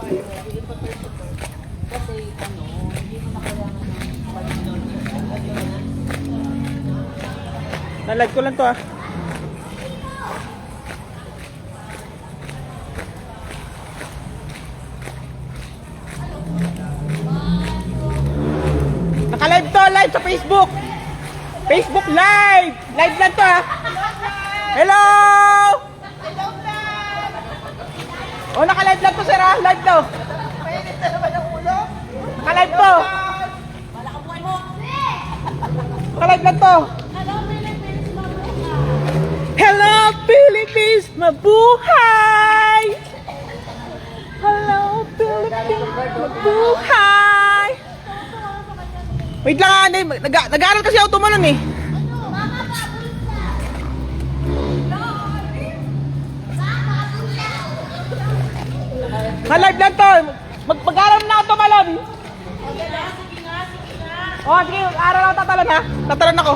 Kasi ano, hindi mo na kailangan ng pag-inom. Na-live ko lang to ah. Naka-live to, live sa Facebook. Facebook live. Live lang to ah. Hello! Oh, naka-live lang to sir ah. Live to. Naka-live to. Naka-live lang to. Hello Philippines, mabuhay! Hello Philippines, mabuhay! Wait lang ah, nag-aaral kasi ako tumalon eh. Live lang to. Mag-aaral na ako tumalon. Oh, sige, aral ako tatalon ha. Tatalon ako.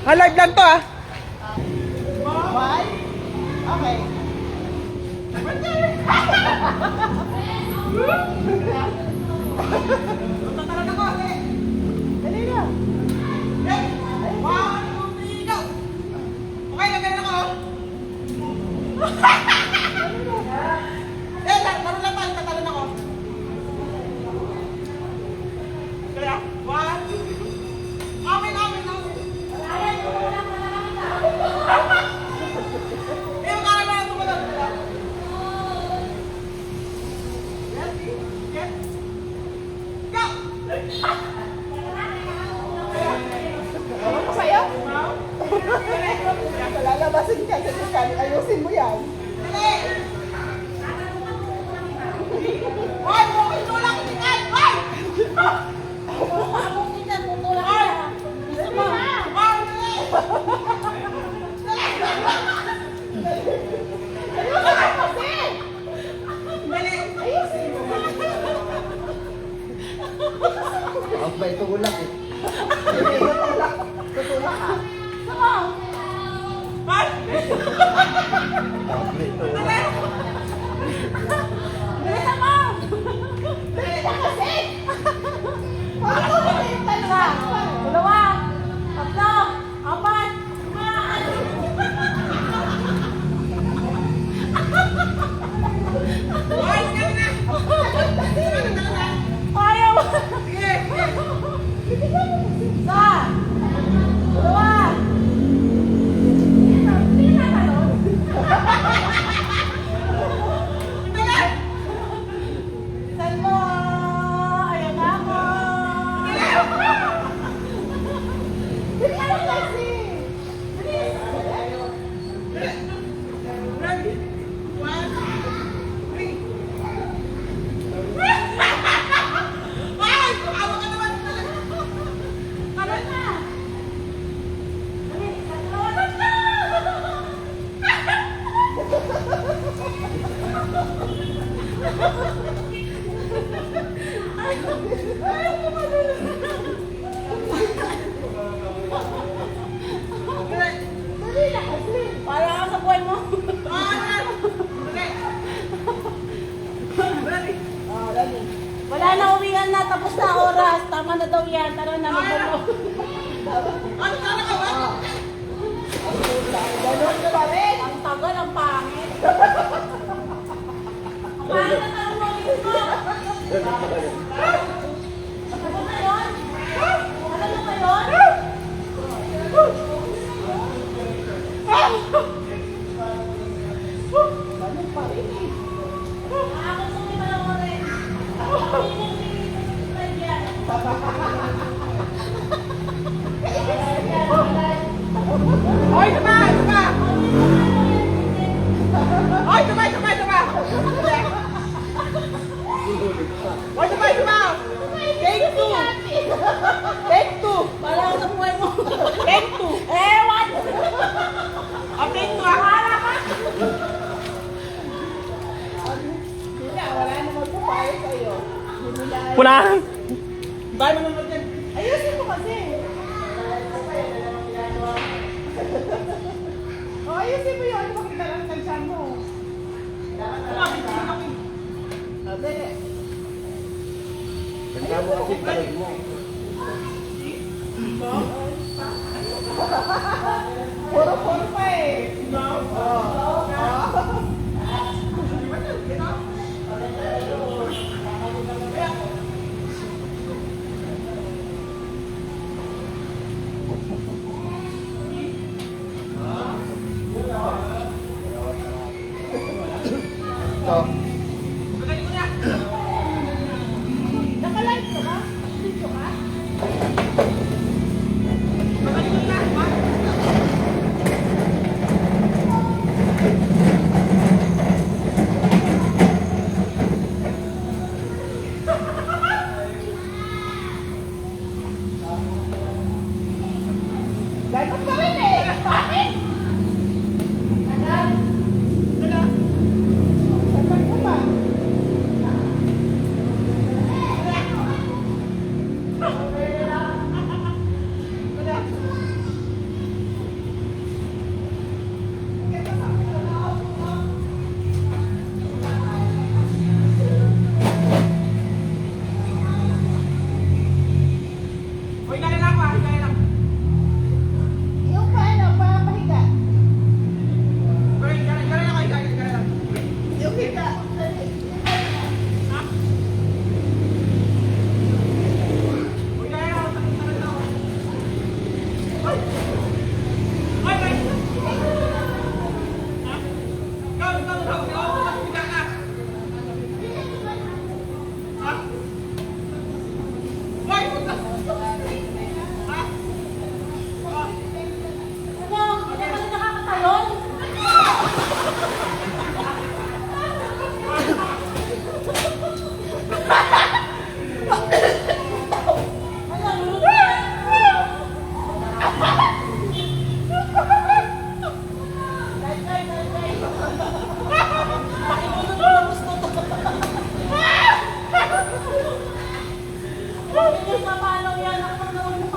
Live lang to ah. Why? Okay. Tatalan ako. Dali na. One, two, three, go. Okay, lagyan ako. Laro lang tayo, tatalan ako. Kaya, one, two, amin. Lalabasin ka sa kanin, ayusin mo yan. Hoy! Bukit mo lang itingan! Hoy! Bukit yan, tutulak ka. Gusto mo? Ang ba ito ulak eh? Tutulak ka. Ang ba ito ulak? Bilisan mo! Bilisan kasi! Ako na yung dalawa! Dalawa! Tatlo! Apat! Ayaw! Sige! Isa! Dalawa! Hindi na talon! Saan mo? Ayan na ako! Dali ka lang kasi! Ready? One, three. Ay! Awa ka naman! Talon na! Dali! Talon na! Dali na kasi! Para ka sa buhay mo! Dali! Wala na uwian na, tapos na oras. Tama na daw yan. Tara na, magbulo. Ano sana ka ba? Ganon ka ba rin? Ang tagal, ang pangit. Ang pangit na tanong mo, mismo. Ano ba yun? Ano ba yun? Ganon pa rin eh. Ako sumima lang mo rin. Hoy, tama! Hoy, tama! Hoy, tama! Take two! Take two! Para ako sa buhay mo. Take two! Ewan! Take two ah! Para ka! Wala naman po payo sa'yo. Wala! Dahil mo naman yan. Ayusin mo kasi. Puro pa eh. Nakalive ka ba? Dito ka? Ganun pa rin eh. Bakit? Tagal ko pa. Yung paano, papahiga. Yung higa. Ano? Hindi ka pala nakakatalon?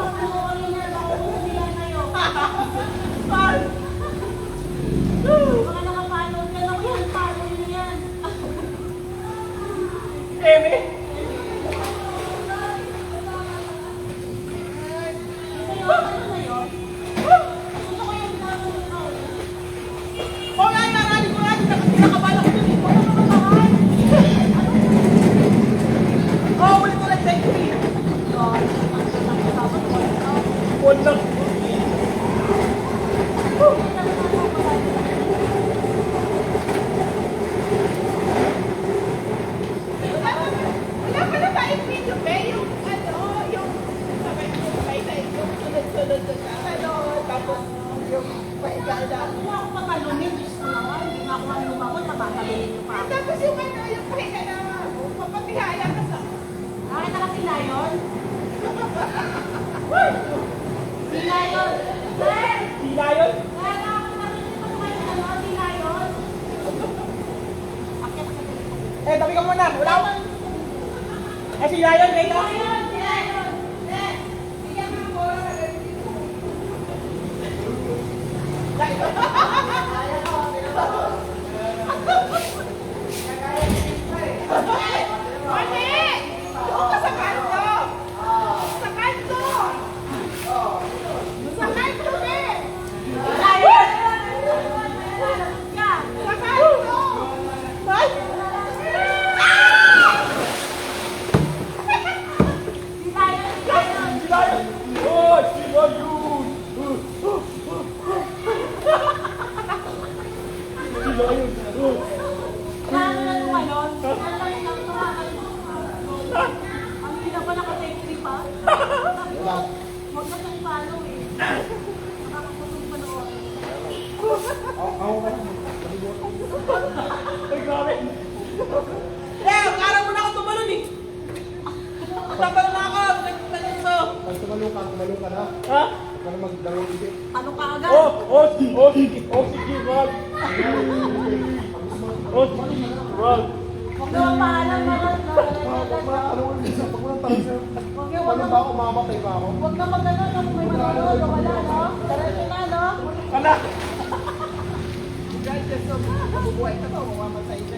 Mga nakapalo ka lang yan, palo nyo yan. Eme! Sa'yo, ano na yun? Gusto ko yung ginagawa ko. Oh, yan! Narali ko natin! Nakabala ko dun! Wala ka makahan. Oh, ulit ulit! Thank you! Wala! Wala pala tayong video, be. Yung ano, yung sabay ko, yung sunod-sunod sa ano, tapos yung pahiga na. Wala akong patalunin. Diyos ko naman. Hindi na ako ang lumakot. Tabatalinin ko pa. Tapos yung ano, yung pahiga na, papatihaya ka sa... Nakita ka sila yun? Sila yun? Sir! Sila yun! Kaya nga ako narinig ko naman yung ano, sila yun? Akit ka dito. Eh, tabi ka muna! Wala ako! Eh, sila yun! Wait Sila lang! yun! Sila yun! Mali! Doon ka sa kanto! Sa kanto! Sa kanto, be! Sila yun! Sa kanto! Ay! Sila yun! Sila yun! Sila yun! Oh, sila yun! Sila yun! Ano na nung ngayon? Ano lang yung tumakan mo? Ang hindi na ba naka-take trip pa? Huwag ka nang follow eh. Nakakaputong panoorin. Ay, grabe! Eh, akala mo na ako tumalon eh! Tapal na ako! Nagtagal ko! Pag tumalong ka na. Ha? Para maglaro dito. Ano ka agad? Sige, Rod! Sige, Rod! Huwag na mapaalam na lang. Ano mo nito? Pag mo nang tanong sa'yo, Huwag na ano ba ako, mamatay ba ako? Huwag na mag-ano, kung may manonood o wala, no? Diretso na, no? Anak! Guys, just so, mabubuhay ka to, mamamatay ka.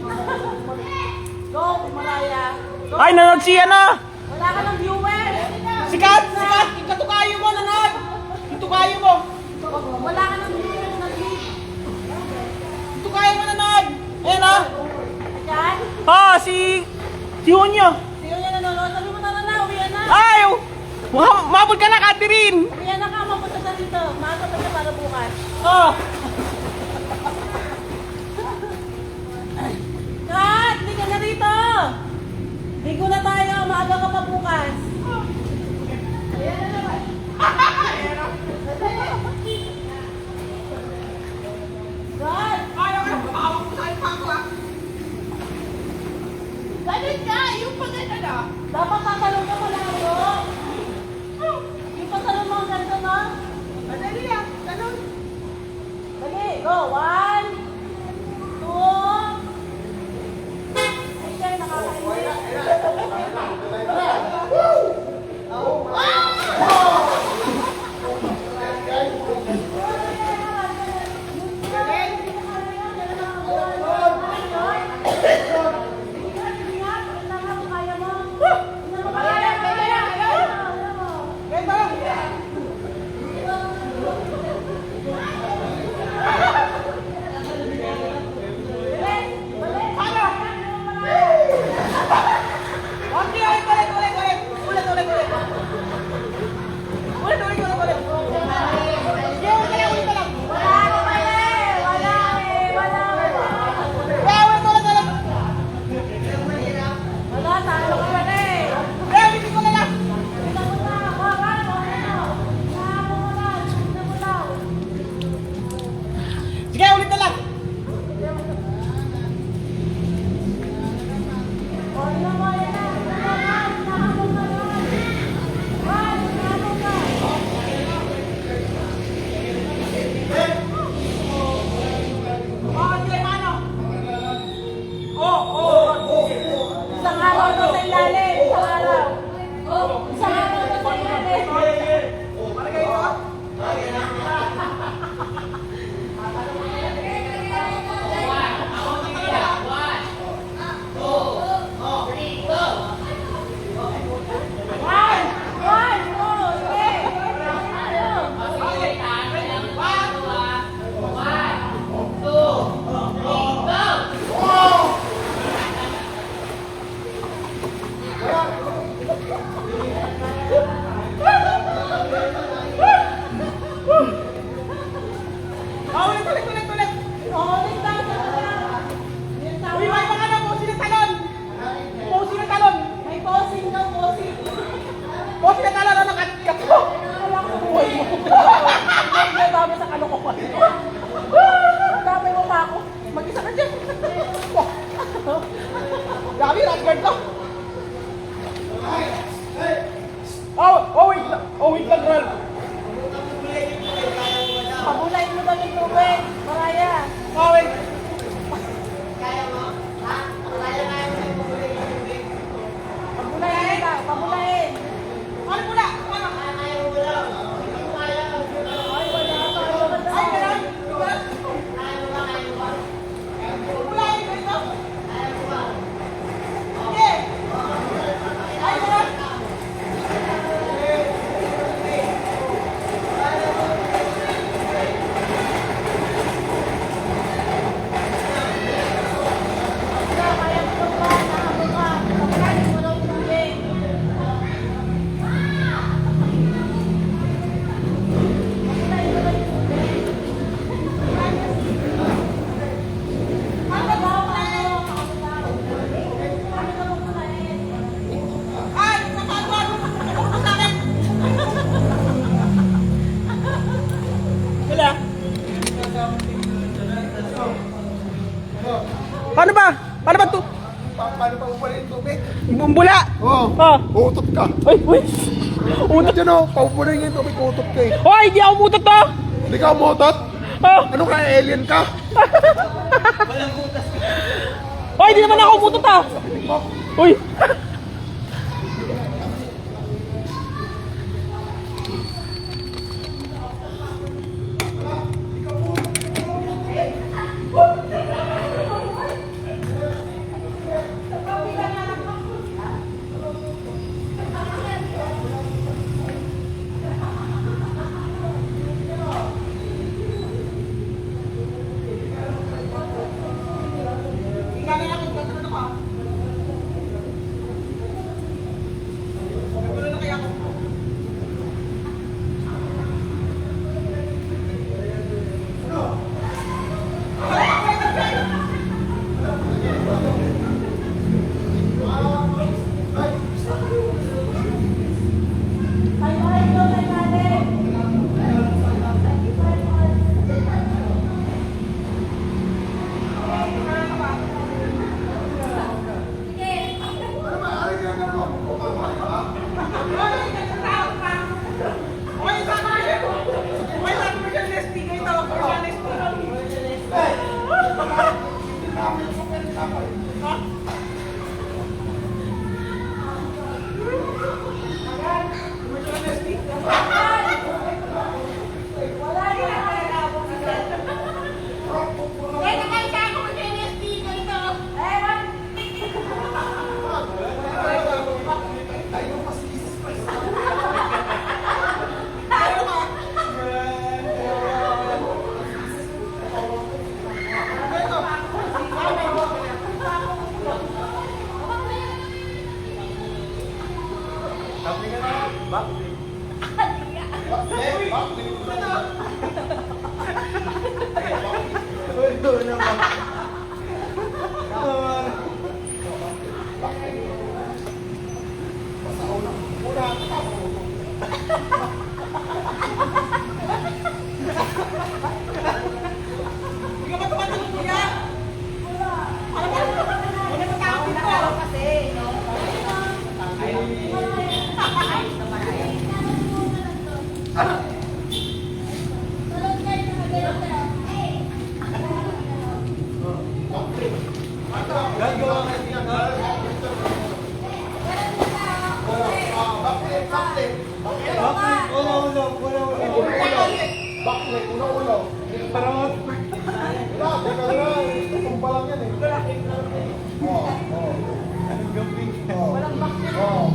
Go, Maraya. Go. Ay, nanood si ano? Wala ka ng viewer. Sikat! Sikat! Yung katukayo mo, nanag! Yung tukayo mo! Wala ka ng viewer. Yung tukayo mo, nanag! Ayan ah! Yan. Ah, si Hunyo! Sino niya nanonood? Sabi mo na, uwian na. Ay! Mabot ka na, Catherine! Uwian na ka, mapunta na dito. Maaga pa siya para bukas. Ah! Kat, hindi ka na rito. Ligo na tayo, maaga ka pa bukas. Ayan na naman. Kat! Ayaw ka, pahawak mo sa akin pa. Ganun ka, yung pagano na. Dapat tatalong ka pala ako. Yung patalong mo ang ganda na. Madali lang, ganun. Dali, go. 1, 2. Ay, siya, nakakainis. Okay, ulit, ulit, ulit, ulit! Ulit, ulit, ulit! Ulit, ulit, ulit, ulit! Sige, ulit ka lang, ulit ka lang! Kaya, ulit, ulit, ulit! Kaya, ulitin ko na lang! Sige, ulit na lang! Okay, mano? Isang araw to sa ilalim. Isang araw. Isang araw to sa ilalim. Ulit, ulit, ulit, ulit! Uy, may mga na, posi na talon! Posi na talon! May posing daw, posing. Posi na talon, ano, kat mo! Wala ko buhay mo. Ang dami sa kalokohan. Ang dami mo pa ako. Mag-isa ka dyan! Grabe, rasgard ka! Wait lang, girl! Pabulayin mo daw yung tubig. Maraya. Wait! Pabulayin daw. Pabulayin. Ano muna? Ano? Ay, wala ka. Ay, ganun! Ganun! Wala, ganito! Sige! Ay, ganun! Ay! Nakagod! Ano sa akin? Wala. Paano ba? Paano ba ito? Paano pa upalin yung tubig? Bumbula! Oo. Ah! Uutot ka. Uy! Uy! Utot yun o. Paupulin yung tubig, uutot ka eh. Hoy! Hindi ako mutot to! Hindi ka umutot? Ah! Ano ka, alien ka? Hoy! Hindi naman ako mutot ah! Uy! Hindi ka ba tumatanong kuya? Alam mo, wala na tapos ko. Kasi, no? Backlit, ulo-ulo. Parang... Wala, teka lang. Itong pa lang yan eh. Oo, oo. Anong gambing? Walang backlit. Oo,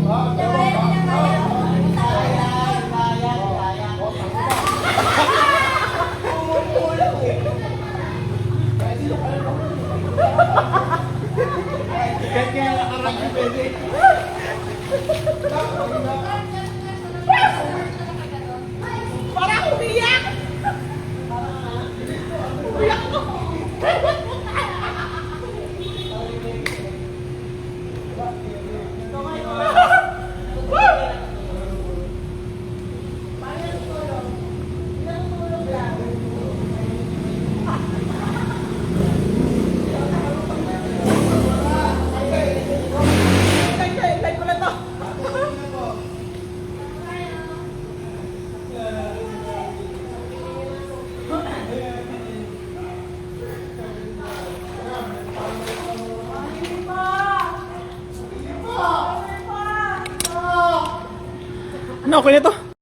Parang umiyak! Live ko na to. Ano, okay na to?